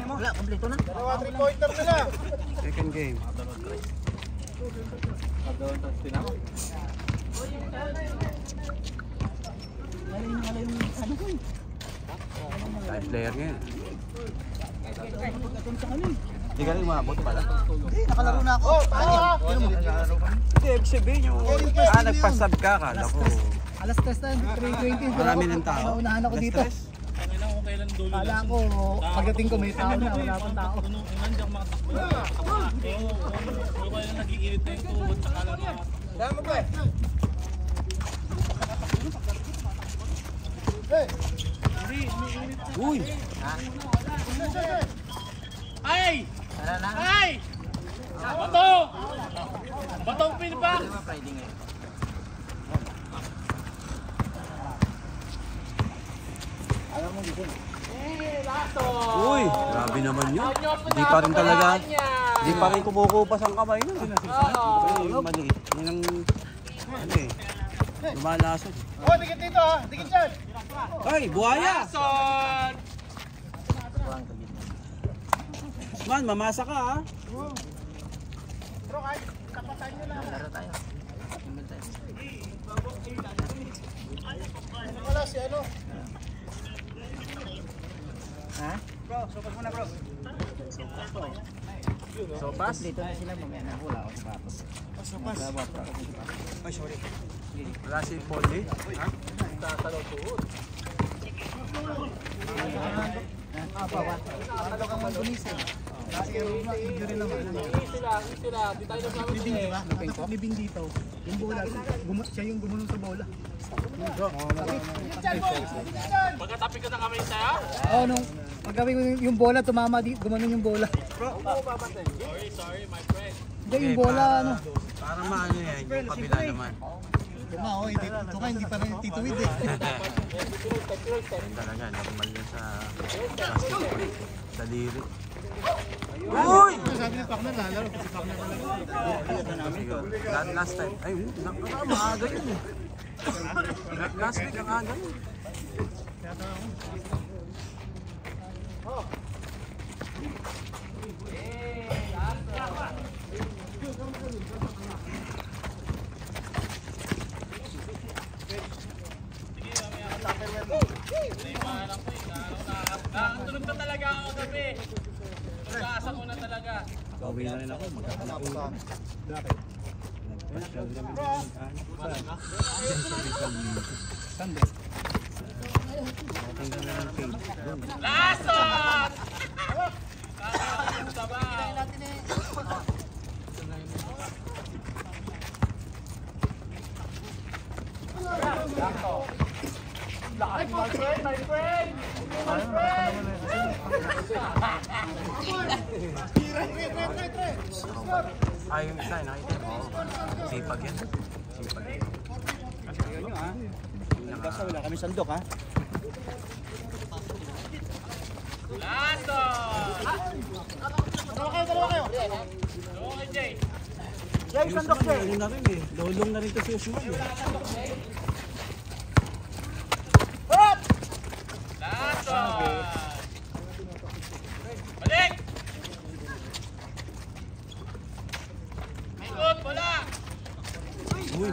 Wala, kompleto na. Dalawa 3-pointer nila. Second game. Live player ngayon. Hindi ka rin umabot pala. Hindi, nakalaro na ako. Hindi, ibig sabihin yung... nagpasab ka, kala ko. Alas 3 na, 3:20. Marami ng tao. Unahan ako dito. Kala ko, pagdating ko may tao na, wala pang tao. Dama ko eh. Uy! Ay! Ay! Bato! Batong pinbak! Uy! Grabe naman yun. Di pa rin talaga. Di pa rin kumukupas ang kamay nun. Yung maliit. Yun ang... Ano eh. Lumalasod. Oh, dikit dito ha. Dikit dyan. Ay! Buhaya! Man, mamasa ka ha. Bro, kahit kapatan nyo lang. Laro tayo. Wala si ano. Ha? Bro, sopas muna bro. Sopas? Dito na sila, mamaya na hula ako sa patos. Sopas. Ay, sorry. Wala si Polly. Ha? Bawat. Ano kang mag-ulisin? Kasi injury naman. Di tayo nagsama Libing, di ba? Libing dito. Yung bola, siya yung gumunong sa bola. Pagkatapik ka ng kamay sa'yo? Oo, nung pagkawin ko yung bola, tumama dito, gumanon yung bola. Sorry, my friend. Hindi, yung bola, ano. Para maano yan, yung kabila naman. Oo, ito ka, hindi pa rin tituwid eh. Yan talaga, normal yun sa basketball. Sa liri. Uy! Sabi ni Pacman, lalaro. Kasi Pacman talaga. Last time. Ay, maaga yun eh. Last week ang aga yun. Tulog na talaga ako gabi. Nag-aasa ko na talaga. Pauwi na rin ako, magkakalako na. Bakit? Nagpasyal kami. Sunday. Natin kami ng page. Lasot! Taba! My friend! My friend! My friend! Ay, yung isa, nakita mo. Sipag yan. Sipag yan. Basta wala kami sandok ha. Lasot! Dalawa kayo. Okay, Jay. Jay, sandok Jay. Ano na rin eh. Lolong na rin to si Usman eh. Lasot! Balik! Ikot, wala! Uy!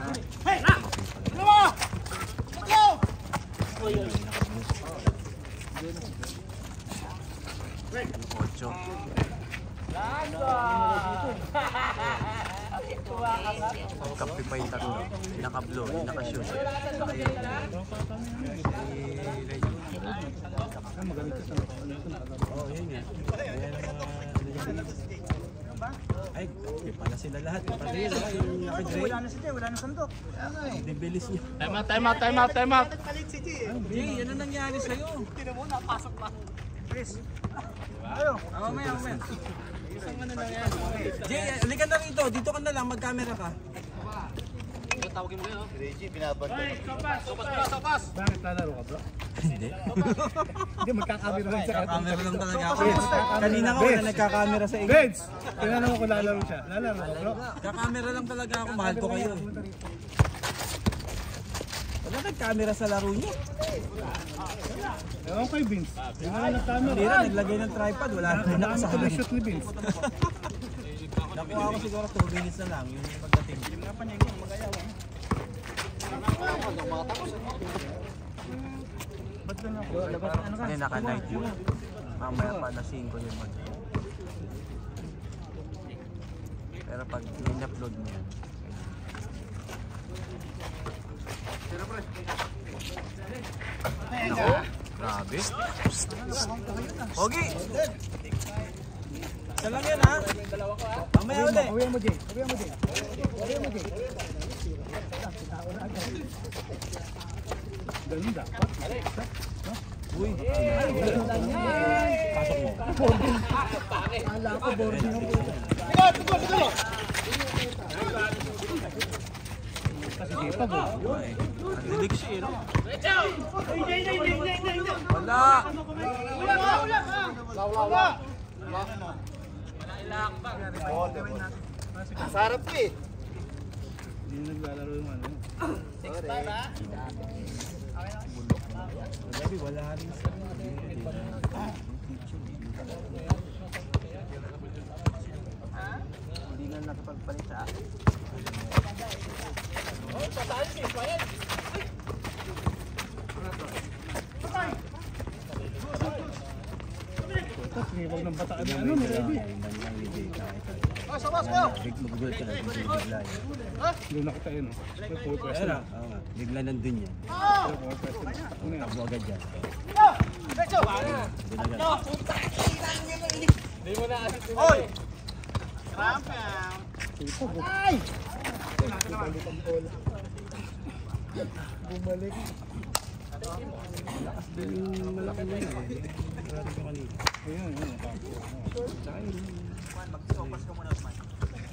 Dalawa! Go! Ocho. Kapi pa yung tatlo. Naka-blow, naka-shoot. Oh, yun nga. Ay, di pala sila lahat. Di pala yun, yung naka-Dre. Wala na si Jay, wala na sandok. Dibilis niya. Time out! Jay, ano nangyari sa'yo? Tinan mo, napasok pa. Chris. Mamaya. Jay, halika na rito. Dito ka na lang, mag-camera ka. Tawagin mo yun, oh. Reggie, binabantay. Sopas! Bakit lalaro ka bro? Hindi. Hindi, magkakamera lang siya. Camera lang talaga ako. Kanina ka wala nagkakamera sa inyo. Vince, tinanong mo kung lalaro siya. Lalaro ka bro? Kakamera lang talaga ako. Mahal ko kayo. Wala kang camera sa laro niyo. Ewan kay Vince. Yung mga nagkamera. Hindi na, naglagay ng tripod. Wala na Nakakita nakasahan. na shoot ni Vince. Nakuha ko siguro 2 minutes na lang yung pagdating. Ba't doon ako? Hindi, naka-night yun. Mamaya pa alas 5 yung mag. Pero pag in-upload mo yan. Nako, grabe. Pogi! Isa lang yan ha? Mamaya ulit. Kawiyan mo, Jay. Kawiyan mo, Jay. Kawiyan mo, Jay. Ganun dapat. Uy, pasok mo. Ala ko, boarding ang puto. Kasi di pa, bro. Ang dilig siya eh, no? Wala! Sarap ko eh. Hindi naglalaro yung ano. Gabi, wala rin sa hindi na nakapagpalit sa akin. Tapos, nibag ng bataan na ano, ni Reddy. Mag-goal ka na, bigla yan. Doon nakita yun, oh. May full Ayun question. na, oo nga. Bigla nandun yan. Full question. Ano yan? Takbo agad yan. Oy! Ito, bro. Bumalik ang bola. Bumalik. Lakas din yung malaki na yun. Grabe ka kanina. Ayun, yun.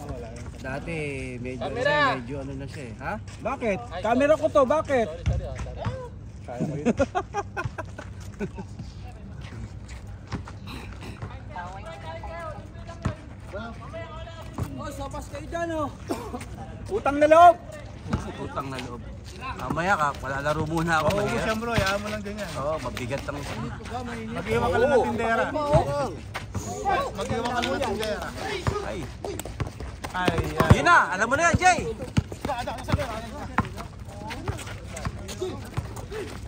Wala yun. Dati medyo ano na siya eh. Ha? Bakit? Camera ko to, bakit? Kaya ko yun. Oh, sopas kayo dyan oh. Utang na loob! Utang na loob. Mamaya ka, wala laro muna ako. Oo, siya bro. Yaman mo lang ganyan. Oo, mabigat ang Mag-iwan ka lang ng tindera. Mag-iwan ka lang ng tindera. ay. Ay, Yun na, alam mo na yan, Jay.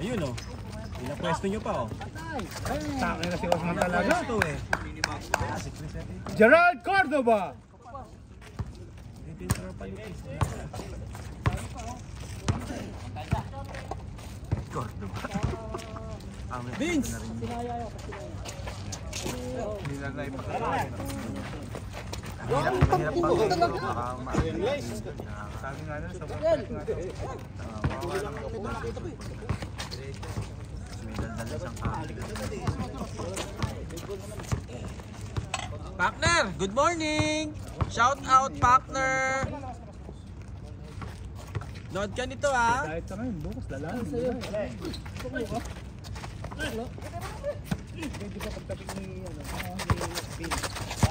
Ayun oh. Pinapwesto nyo pa oh. Sa akin na si Osman talaga. Ito eh. Gerald Cordoba! Dito yung tropa nito. Cordoba. Vince! Hindi na ipakita. Ang hirap Sabi nga na, sa mga Partner, good morning! Shout out, partner! Nood ka nito ha! kahit sa ngayon, bukas lalaman.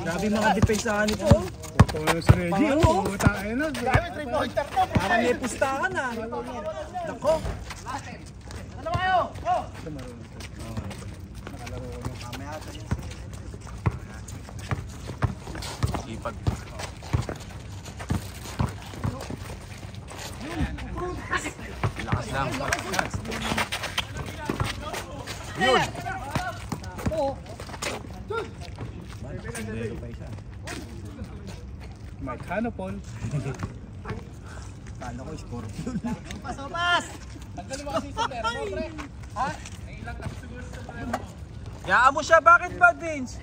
Grabe mga depensahan nito. Ito yung si Reggie, Pangano? oh. Puta kayo na. Dami, 3-pointer to. Parang may pustahan ah. Nako. Ito marunong. Nakalaro ko nung mamaya. Ipag. Lakas lang. Yun. Meron pa isa. Mike Hanopol. Kala ko scorpion. Yaan mo siya, bakit ba, Vince?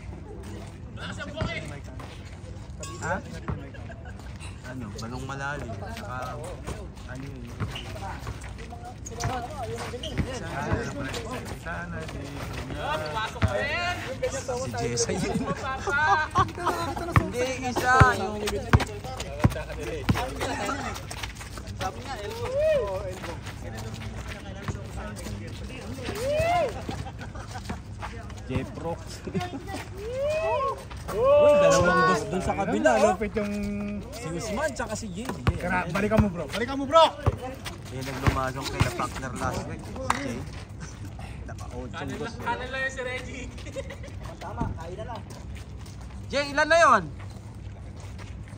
Ha? Ano, balong malalim. Saka, ano yun? Si Jessa yun. Hindi, isa. Yung... Jeprox. Uy, dalawang dos dun sa kabila. No? Lupit yung... Si Usman tsaka si Jay. Balikan mo bro. Balikan mo bro! Yung naglumasong kay na partner last week. Okay. Naka-8 yung boss. Kanan lang yun si Reggie. Jay, ilan na yun?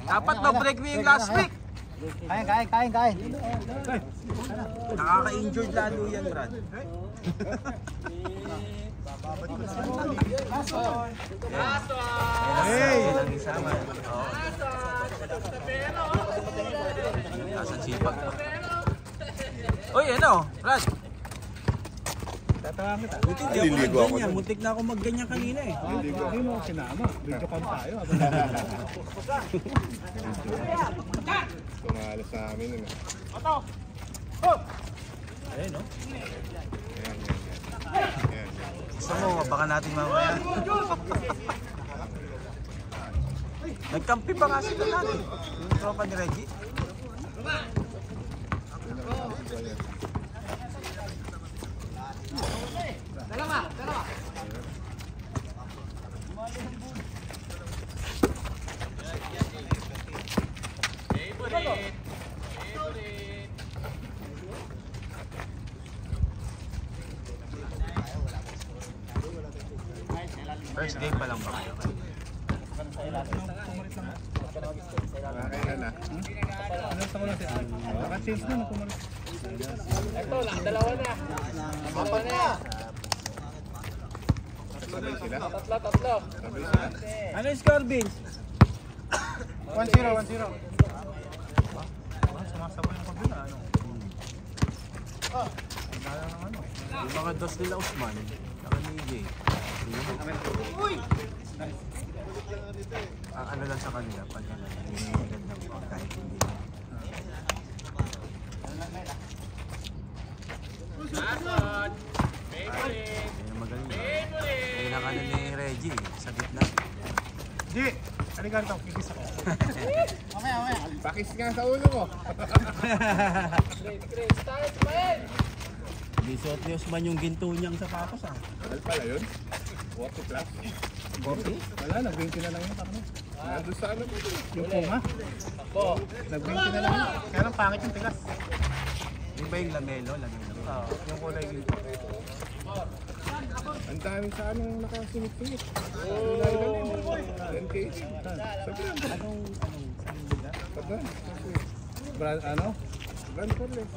Dapat ma-break mo yung last week. Kain. Nakaka-injured lalo yan, Brad. Hey! Asan sipag? Uy, ano? Brad? Tatawa kita. Buti di ako magganyan. Muntik na ako magganyan kanina eh. Hindi mo ako sinama. Video cam tayo. Tumalas sa amin. Ayun, no? Ayan. Gusto mo, baka natin mamaya. Nagkampi pa nga sila natin. Yung tropa ni Reggie. First day pa lang ba kayo? Kailan na? Ano sa ulang siya? Naka-change na. Ito lang, dalawa na. Apat na. Sabay sila? Tatlo. Sabay sila? Ano yung score, Vince? 1-0. Sumasabay yung kabila. Yung mga dos nila Usman, saka ni Jay. Ang ano lang sa kanila, pag ano, yung magandang kahit hindi. Yung magaling. Yung nakano ni Reggie, sa gitna. Di! Halika ito, kikis ako. Mamaya. Pakis nga sa ulo ko. Start, man! Hindi suot ni Usman yung ginto niyang sapatos ah. Ano pala yun? 40 plus? 40? Wala, nag-20 na lang yun. Nandun sa ano po? Yung punga? Nag-20 na lang yun. Kaya lang pangit yung tigas. Yung ba yung lamelo? Oo, yung kulay ginto. Ang dami sa anong nakasimit-simit. Oh! 10K. Sabi lang. Anong Pagdan. Ano? Brand Forless.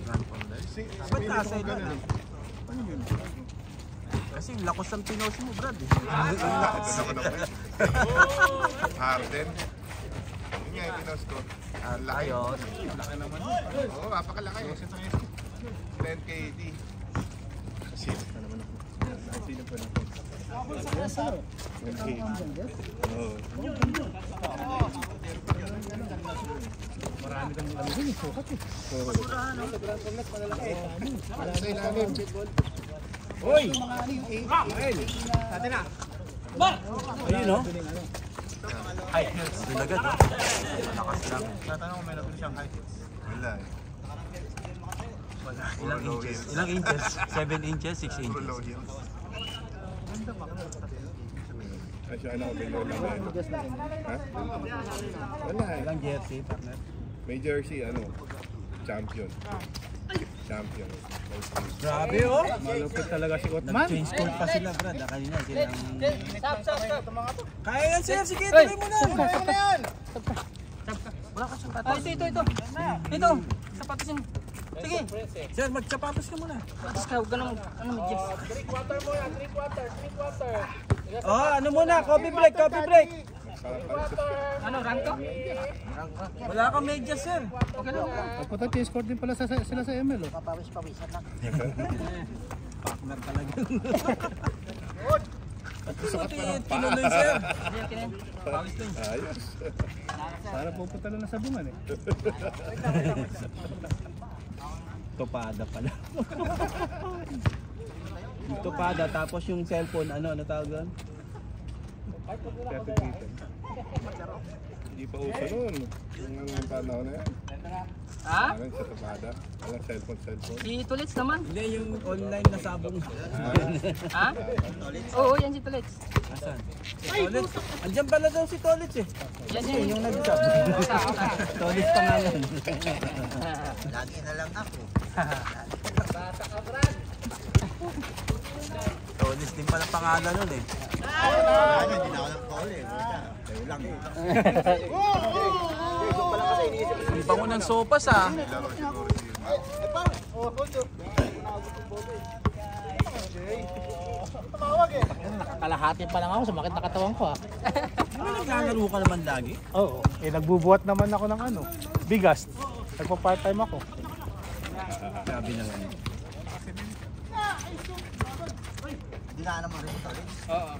Grand Founder? Ba't nasa ito? Ano yun? Kasi yung lakos ng pinos mo, Brad. Ang lakot na ako naman. Harden. Yun nga yung pinos ko. Ang laki. Ayun. Laki naman. Oo, mapakalaki. 10KD. Silip na naman ako. Silip pa na ako. 10KD. Oo. Marami kang ano din, sukat eh. Oo. Sa ilalim. Hoy! Atin na! Ayun, no? Ay, doon agad, no? Malakas lang. Tatanong kung may nabili siyang high hits. Wala eh. Ilang inches? Ilang inches? 7 inches? 6 Puro low inches? heels. Ay, siya alam ko below lang yan. Ha? Wala eh. Ilang jersey, partner? May jersey, ano? Champion. Grabe, oh! Malupit talaga si Otman. Nag-change court pa sila, Brad. Kanina, silang... Stop. Kaya yan, sir! Sige, tuloy mo na! Kaya na yan! Wala ka sapatos. Ito. Ito. Sapatos yun. Sige. Sir, magsapatos ka muna. Sapatos ka. Huwag ka nang medyas. 3/4 mo yan, 3/4. Oh, ano muna? Coffee break! Ano, rank to? Wala kang medyas, sir. Okay lang. Pagpunta, T-score din pala sila sa ML, oh. Papawis-pawisan lang. Partner talaga. Tinuloy, sir. Ayos. Para pupunta lang na sabungan, eh. Topada pala. Yung topada, tapos yung cellphone, ano tawag doon? Hindi pa uso nun. Yung panahon na yan. Ha? Alam sa tapada. Alam cellphone. Si Tulits naman. Hindi, yung online na sabong. Ha? Oo, yan si Tulits. Asan? Tolits. Andiyan pala daw si Tolits eh. Yan. Yung nag-sub. Tolits pangalan. Lagi na lang ako. Tolits din pala pangalan nun eh. Hindi na ako ng call eh. Tayo lang eh. Ang bango ng sopas ah. Nakakalahati pa lang ako, sumakit na katawan ko ah. Di ba naglalaro ka naman lagi? Oo. Nagbubuhat naman ako ng bigas. Nagpa-part time ako. Grabe naman. Hindi na naman rin ito. Oo.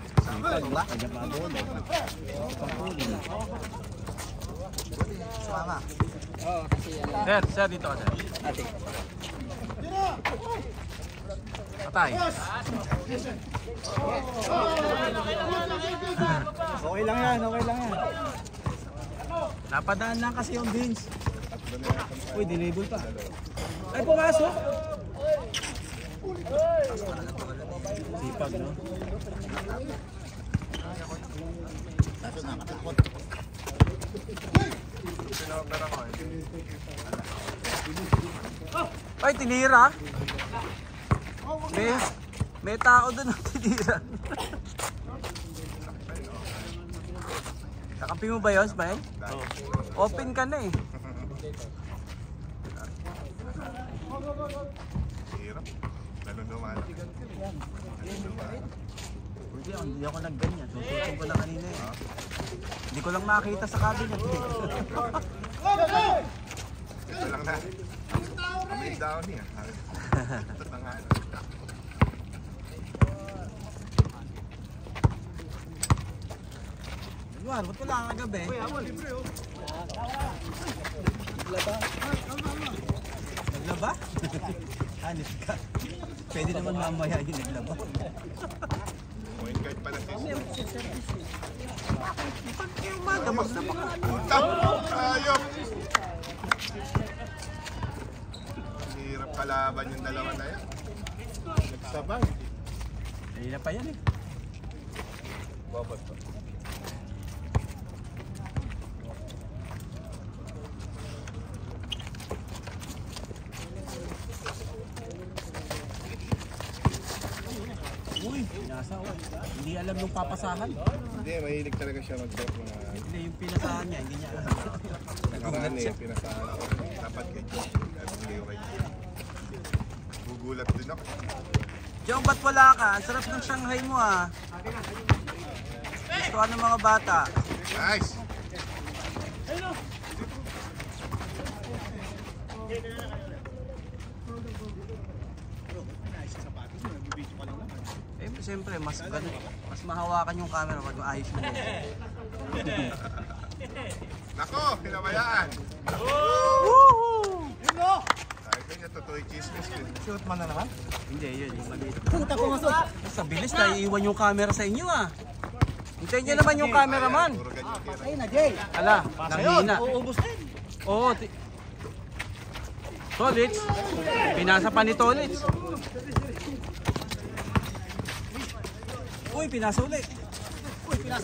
Sumama. Oo, kasi Sir, dito ka sir. ate. Patay. Okay lang yan. Napadaan lang kasi yung Vince. Uy, dinable pa. Ay, pumasok. Sipag, no? Ay, tinira. May tao doon ang tinira. Kakampi mo ba yun, Smile? Open ka na eh. Hirap. Ganun naman. Hindi ako nagganyan. Sususun ko lang kanina eh. Hindi ko lang makita sa cabinet eh. Ito lang na. Kami down niya. Tatangan. Juan, ba't wala kang gabi? Naglaba? Hanip ka. Pwede naman mamaya yung naglaba. Point guard pala siya. Pag yung umaga, maglaba ka. Puta! Ayop! Hirap kalaban yung dalawa na yan. Nagsabay. Kanina pa yan eh. Bobot pa. Uy, pinasa oh. Hindi alam nung papasahan. Hindi, mahilig talaga siya mag-drop mga... Hindi, yung pinasahan niya, hindi niya alam. Nakaraan eh, pinasahan ako. Dapat kay Josh. Hindi ko kay Josh. Gugulat din ako. Jong, ba't wala ka? Ang sarap ng Shanghai mo ah. Gusto ka ng mga bata. Nice! Eh, siyempre, mas mahawakan yung camera pag maayos mo. Nako, pinabayaan! Woohoo! Kahit ganyan, totoo yung chismis din. Shoot man na naman. Hindi, yun, yung maliit. Puta ko nga Sa bilis na iiwan yung camera sa inyo ah. Hintayin niyo naman yung cameraman. Puro ganyan tira. Ayun na, Jay. Ala, nanghina. Uubos din. Oo. Tolits. Pinasa pa ni Tolits. Uy, pinasa ulit.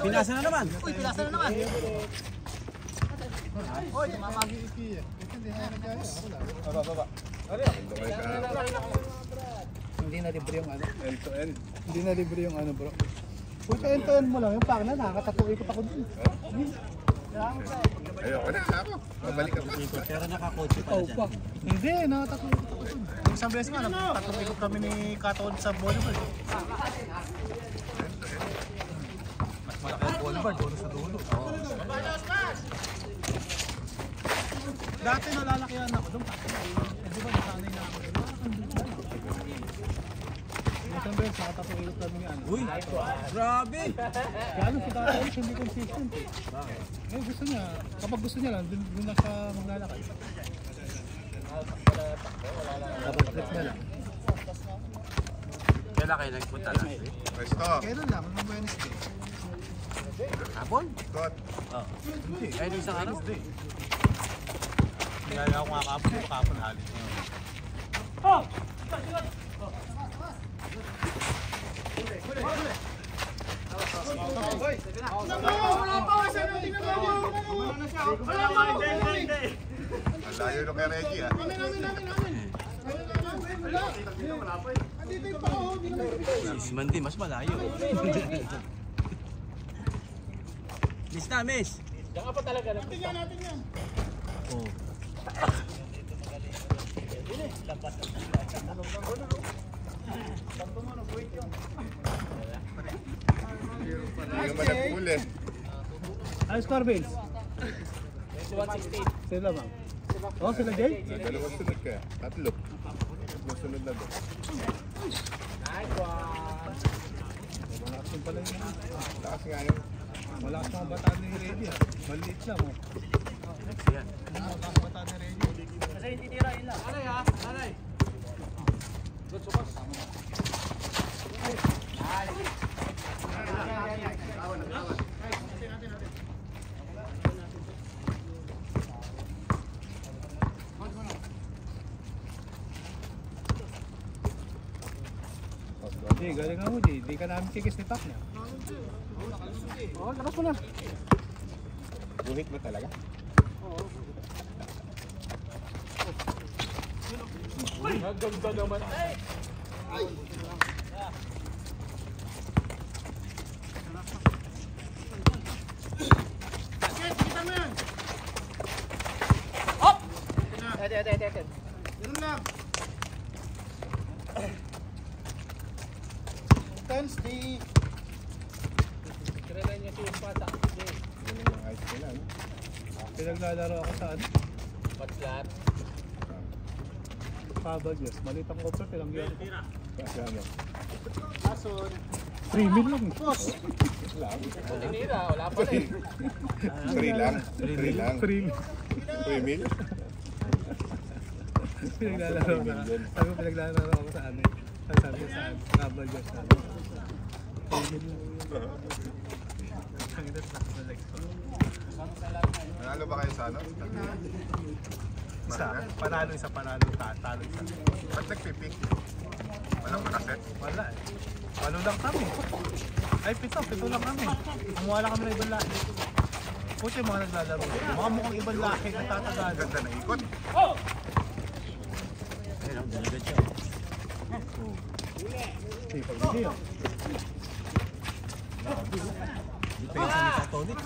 Pinasa na naman. Uy, pilasa na naman. Uy, tumamagi iki eh. Baba. Ito kayo ka. Hindi na libre yung ano. End to end. Hindi na libre yung ano, bro. Uy, end-to-end mo lang. Yung pang na, nakakatatuikot ako dun. Ayoko na, ako. Babalik ka pa. Pero nakakotse pa na dyan. Hindi, nakatatuikot ako dun. Yung isang beses nga, nagtatuikot kami ni Katon sa volleyball. Mas malaki ang volleyball, dulo sa dulo. Dati nalalakihan ako doon. Di ba nasanay na ako? Isang beses, nakatatuikot kami ni ano. Uy, grabe. Kaya ano si Katon, hindi consistent. Bakit? Eh, gusto niya, kapag gusto niya lang, dun na siya maglalakad. Double click na lang. Kailan kayo nagpunta lang? Pwesto. Kailan lang, ng Wednesday. Hapon? Got. Ay, nung isang araw? Kaya ako nga kapon halit. Ang layo nung kay Reggie ah. Si Mandy, mas malayo. Miss na, miss. Diyan ka pa talaga. Oh. Hindi naman nag-pool eh. Ano score, Vince? 116. Sila bang? Oh, sila Jay? Dalawang sunod ka. Tatlo. Tatlong sunod na doon. Nice one. Malakas yung pala yun. Lakas nga yun. Malakas mga bataan ni Reggie. Maliit lang. Oh. Yan. Malakas bataan ni Reggie. Kasi hindi tira yun lang. Aray ha? Aray. Good sukas. Jay, galing nga mo Jay. Di ka namin kikis ni Pac niya. Oo, lakas mo na. Buhit mo talaga? Ganda naman. Ganun lang. Tense di. Kailan niya si Pata. Yun yung ice nila, no? Pinaglalaro ako sa ano? Patlat. Pabagos. Malit ang offer. Tinanggihan ko. Kasi ano? 3 mil lang. Tinira. Wala pa rin. 3 lang. 3 lang. 3 mil. 3 mil? Pinaglalaro ka. Sabi ko pinaglalaro ako sa ano. Sabi ko sa Pabagos. 3 mil lang. Ang inas na like ko. Nanalo ba kayo sa ano? Isa. Panalo isa. Panalo. Talo isa. Ba't nagpipik? Walang makaset? Wala eh. Walo lang kami. Ay, pito lang kami. Kumuha lang kami ng ibang lahi. Puti yung mga naglalaro. Mga mukhang ibang lahi na tatagalan. Ganda na ikot. Ayun, ang dalaga siya. Oh. Sipag niya. Depensa ni Catholic.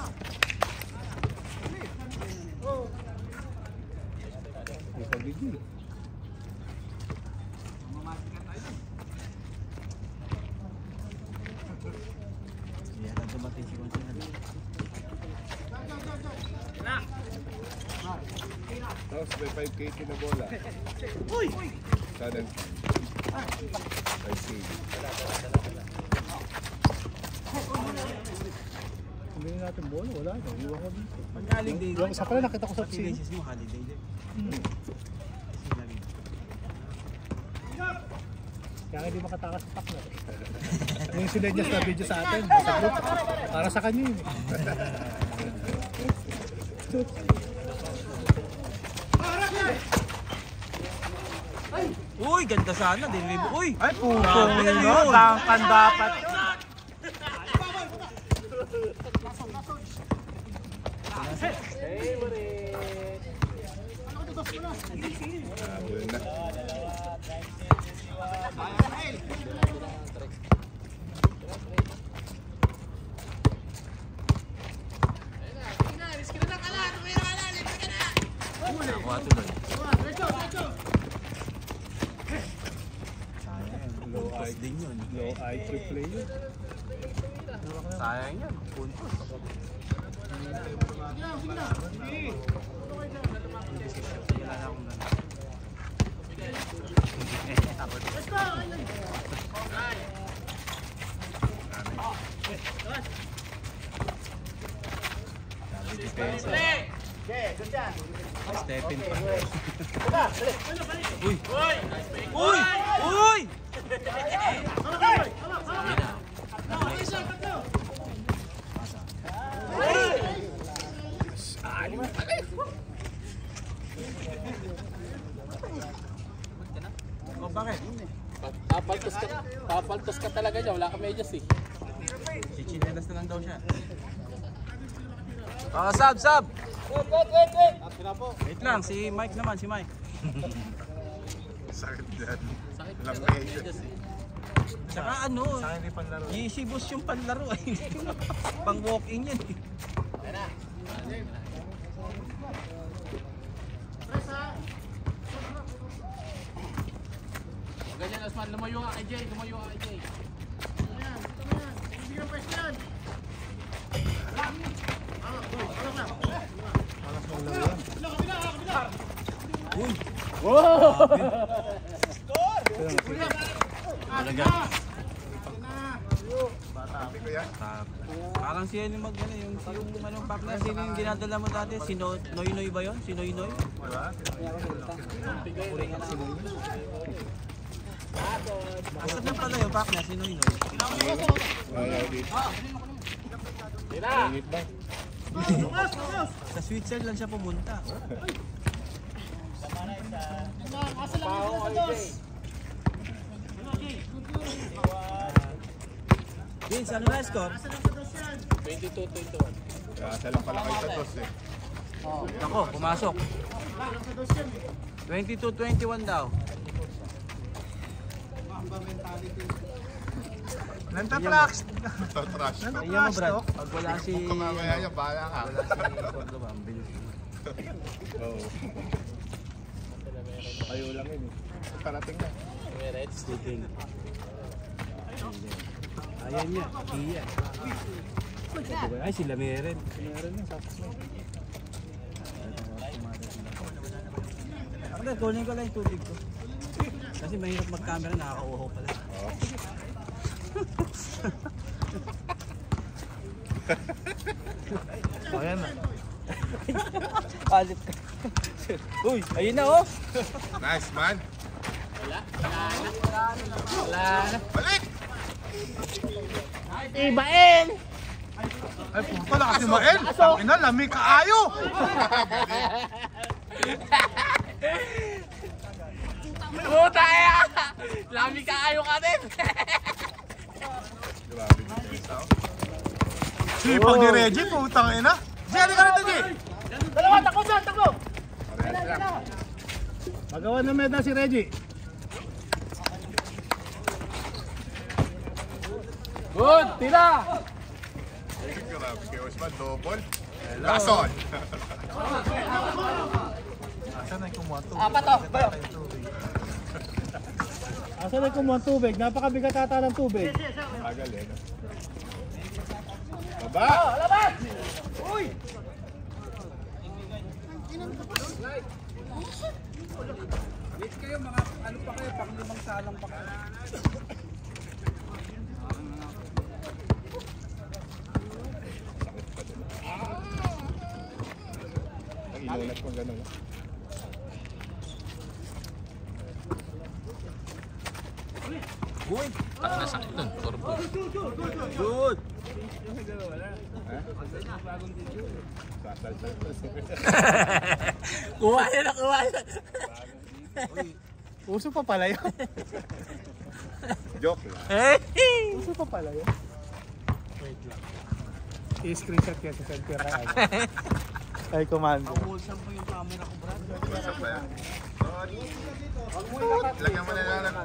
Sipag niya. Yan, ang dumating si Gonzalo. Tapos may 5KT na bola. Sudden. 5K. Hindi natin bola. Wala na. Iwan ko dito. Pagkaling din. Yung isa pala nakita ko sa Pag piscina. sinesis mo, holiday din. Kasi lagi. Kaya hindi makatakas sa Pac na. Yung sinedyas na video sa atin. Sa group. Para sa kanya yun. Uy, ganda sana. Deliver. Uy! Ay, puto. Grabe, ano yun? Dangkan dapat. Habol na. Nakuha tuloy. Low Puntos din yun. Low IQ player. Sayang yan. Puntos. Wala na akong lang. Depensa. Stepin pa. Uy! Uy! Uy! Oh, bakit? Papaltos ka talaga niya. Wala ka medyas eh. Si Chinelas na lang daw siya. Ah, sub! Wait lang, si Mike naman, si Mike. Sakit dyan. Lamay. Saka ano, Sa akin, hindi panlaro. Yeezy Boss yung panlaro ay pang walk-in yan. Ganyan, Osman. Lumayo ka kay Jay. Talaga. Sabi ko yan. Parang siya yung mag-ano, yung anong partner, sino yung dinadala mo dati? Si Noy Noy ba yun? Si Noy Noy? Asan na pala yung partner, si Noy Noy? Ayaw dito. Sa Switzerland lang siya pumunta. Vince, ano na score? 22-21. Kasa lang pala kayo sa tos eh. Ako, pumasok. 22-21 daw. Nantatrax! Sa trash. Tingnan mo, Brad. Pag wala si... Kung mamaya niya, bahala ka. Wala si Cordoba, ang bilis. Oo. Kayo lang yun eh. Parating na. Shooting. Ayan niya, Kia. Ay, sila meron. Ako kunin ko lang yung tubig ko. Kasi mahirap mag-camera, nakakauho pala. Ayan na. Palit ka. Uy, ayun na oh. Nice man. Wala na. Balik! Ibain! Ay, puto na kasi Mael. Ang ina, lamig kaayo. Puta ya! Lami ka kayo ka din! Grabe yung face out. Sipag ni Reggie, putang ina. Jerry ka rito, G. Dalawa, takbo dyan, takbo! Parehas lang. Magawa na medal si Reggie. Good! Tira! Grabe kay Osman, double. Lason! Asan na yung kumuha tubig? Apat oh! Bayo! Asan na yung kumuha tubig? Napakabigat ata ng tubig. Tagal eh. No? Baba! Laban! Wait kayo, mga ano pa kayo, pang 5 salang pa kayo. Ang inulat ko gano'n. Uy! Parang nasakit nun, turbo. Good! Sasal-sal. Kuha na, kuha na! Uso pa pala yun. Joke lang. Uso pa pala yun. Wait lang. I-screenshot kaya sa selfie ka. Ay, commando. Pang-wholesome po yung camera ko, Brad. Isa pa yan. Lagyan mo na lang.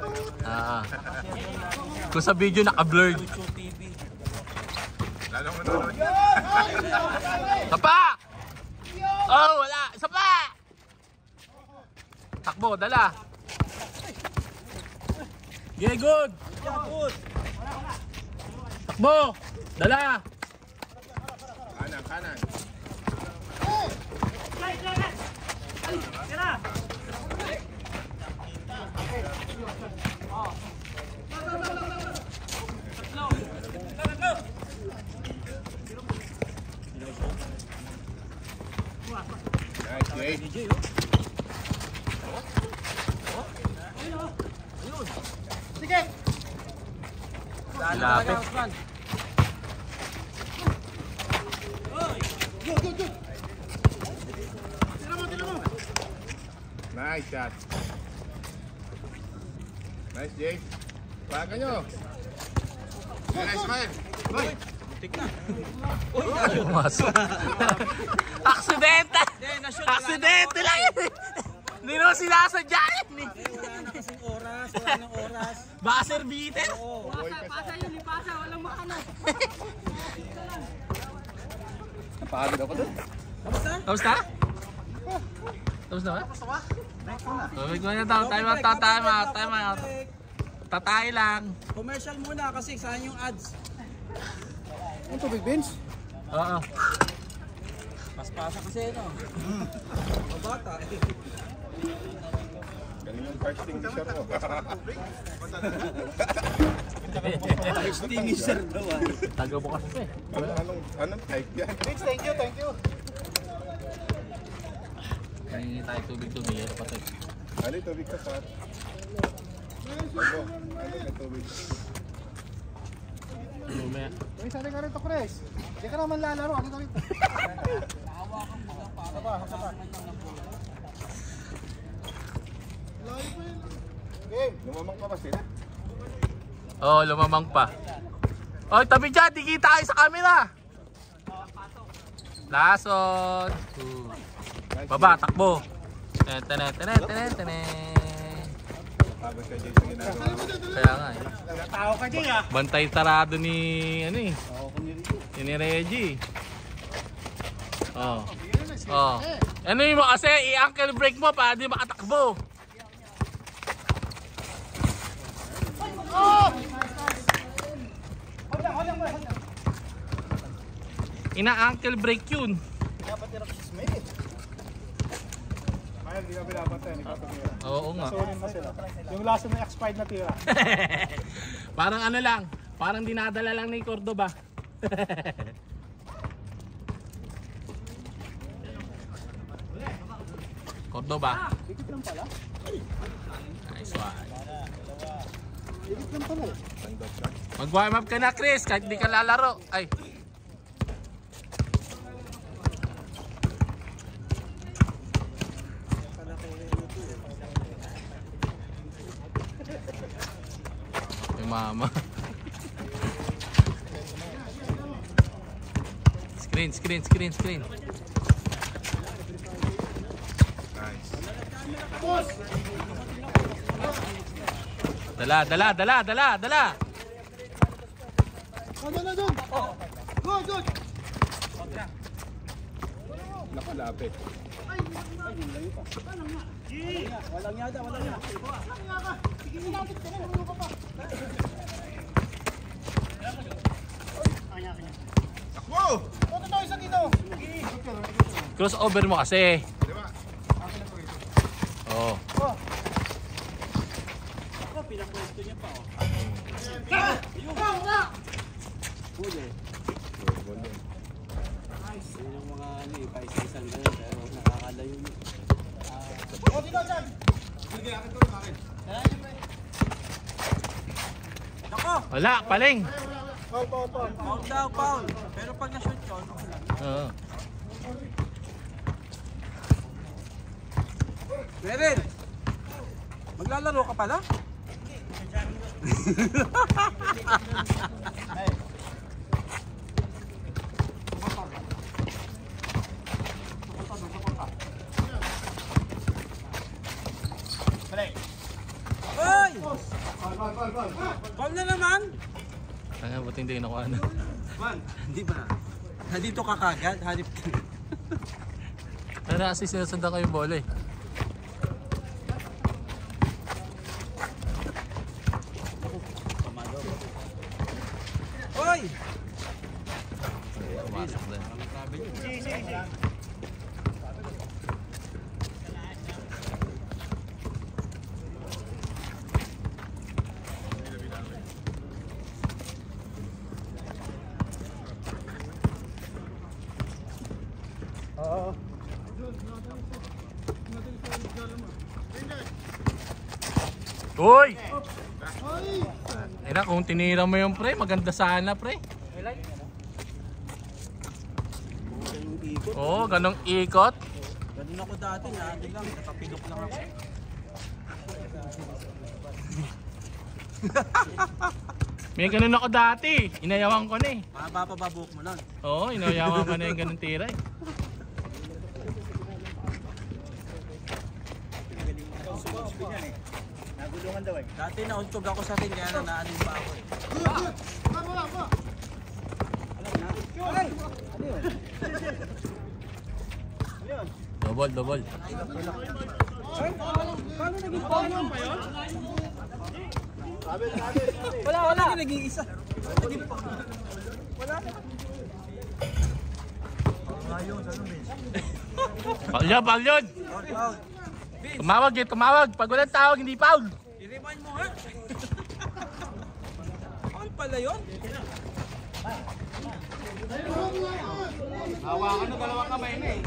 Kung sa video naka-blurred. Lucho TV. Lalo mo nanonood. Sapa! Oh, wala! Sapa! Takbo, dala! Yeah, good! Good! Takbo! Dala! Kanan, kanan. Nice, Jay. Lapit. Osman. Nice shot. Nice, Jay. Paga nyo. Nice, man. Hoy! Putik na. Pumasok. Aksidente! Aksidente lang yun! Hindi naman sinasadya yun eh. Wala na kasing oras, wala nang oras. Baka servite? Pasa yun, ipasa, walang makano. Napagod ako doon. Kamusta? Kamusta ba? Tubig mo na daw. Time out. Tatay lang. Commercial muna kasi saan yung ads? Ang tubig, Vince? Oo. Paspasa kasi no. Mabata eh. Galing yung fire extinguisher mo. Extinguisher daw ah. Tago bukas pa eh. Anong type yan? Thank you. Kahingi tayo tubig-tubig. Ano pa tayo? Ano yung tubig ka sa? Ano yung tubig? Lumaya. Uy, sali ka rito, Chris. Hindi ka naman lalaro. Ano ka rito? Lumamang pa ba sila? Oo, lumamang pa. Oy, tabi dyan. Di kita kayo sa camera. Lason. Baba, takbo. Tenen. Pagod ka dyan sa ginagawa. Kaya nga eh. Tao ka dyan, ah. Bantay tarado ni ano eh. Ni Reggie. Oh. Oh. Ano yung mo kasi i-ankle brake mo para di makatakbo. Ina-ankle brake yun. Ay, hindi ka pinapatay. Oo nga. Sunin mo sila. Yung last na expired na tira. Parang ano lang, parang dinadala lang ni Cordoba. Cordoba. Nice one. Mag-warm up ka na, Chris, kahit di ka lalaro. Ay. Yung mama. Screen. Nice. Dala. Ano na doon? Good. Nakalapit. Walang yada. Wow! Punta tayo isa dito. Crossover mo kasi. Di ba? Oo. Pinapwesto niya pa oh. Huli. Yun yung mga ano eh, paisa-isang ganun pero nakakalayo yun. O, dito dyan. Nako! Wala, paling. Foul. Pero pag na-shoot yun, okay lang. Oo. Meron! Maglalaro ka pala? Hoy! Ball na naman! Kaya ba't hindi nakuha na? Hindi ba? Nandito ka kagad, hanip ka. Pero kasi sinusundan ko yung bola eh. Hoy! Pumasok din. Uy! Ina, kung tinira mo yung pre, maganda sana pre. Oo, ganong ikot. Ganun ako dati, natin lang, nakapilok lang ako. May ganun ako dati. Inayawan ko na eh. Mapapababuk mo nun. Oo, inayawan ko na yung ganun tira eh. Nagulungan daw eh. Dati nauntog ako sa atin kaya na naanin pa ako eh. Double, double. Wala. Nag-iisa. Paul yun! Tumawag eh, tumawag. Pag walang tawag, hindi foul. I-remind mo nga. Paul pala yun? Hawakan na dalawang kamay na eh.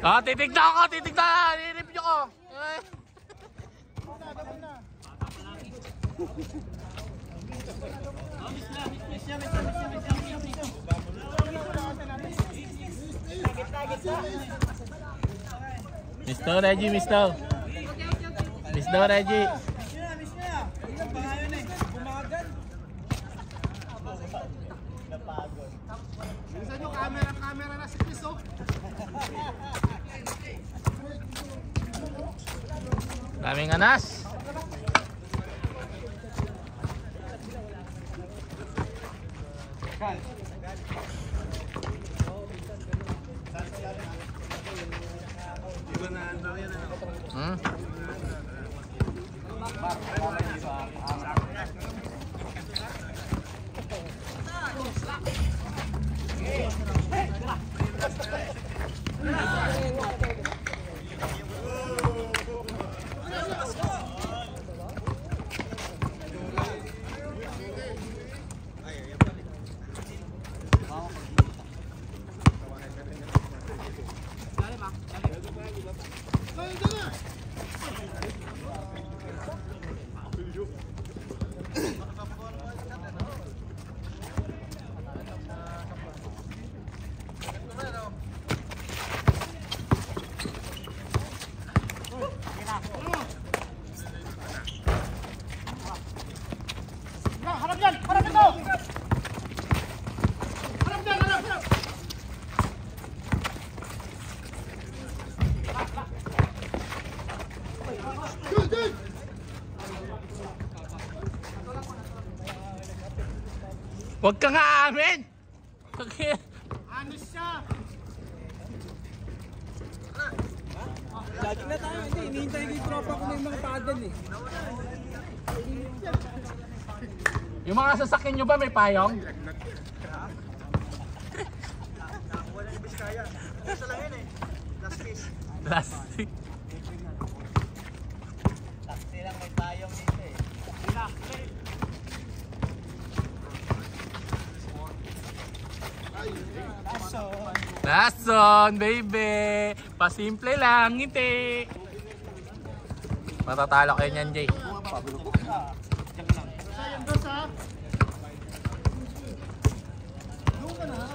Ah, titignan ako, titignan. I-review ko. Mister Reggie, Mister Reggie. Bilisan nyo, camera na si Chris, oh. Daming anas. Hmm? Huwag kang aamin! Okay. Anis siya! Lagi na tayo. Hindi, hinihintay ko yung tropa ko na yung mga paddle eh. Yung mga sasakyan nyo ba may payong? Plastic. Silang may tayong dito eh. Lason, baby! Pasimple lang, ngiti! Matatalo kayo niyan, Jay. Sayang dos, ha? Doon ka na, ha?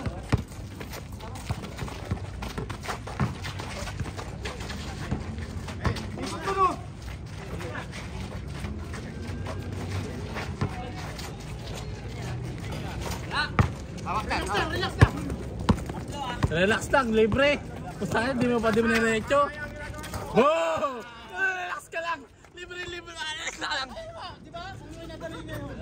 Isot mo, no? Relax lang. Relax lang, libre. Kung saan, di mo na-recho. Wow! Relax ka lang. Libre. Relax ka lang. Di ba? Sabi mo nadali niya yun.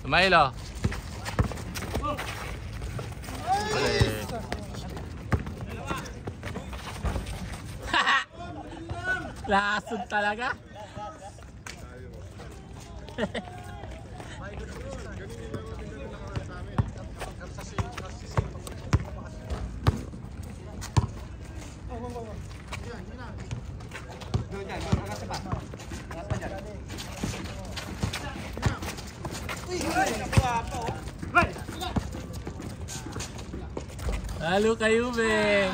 Smile, oh. Lasod talaga. Halo kayo, be.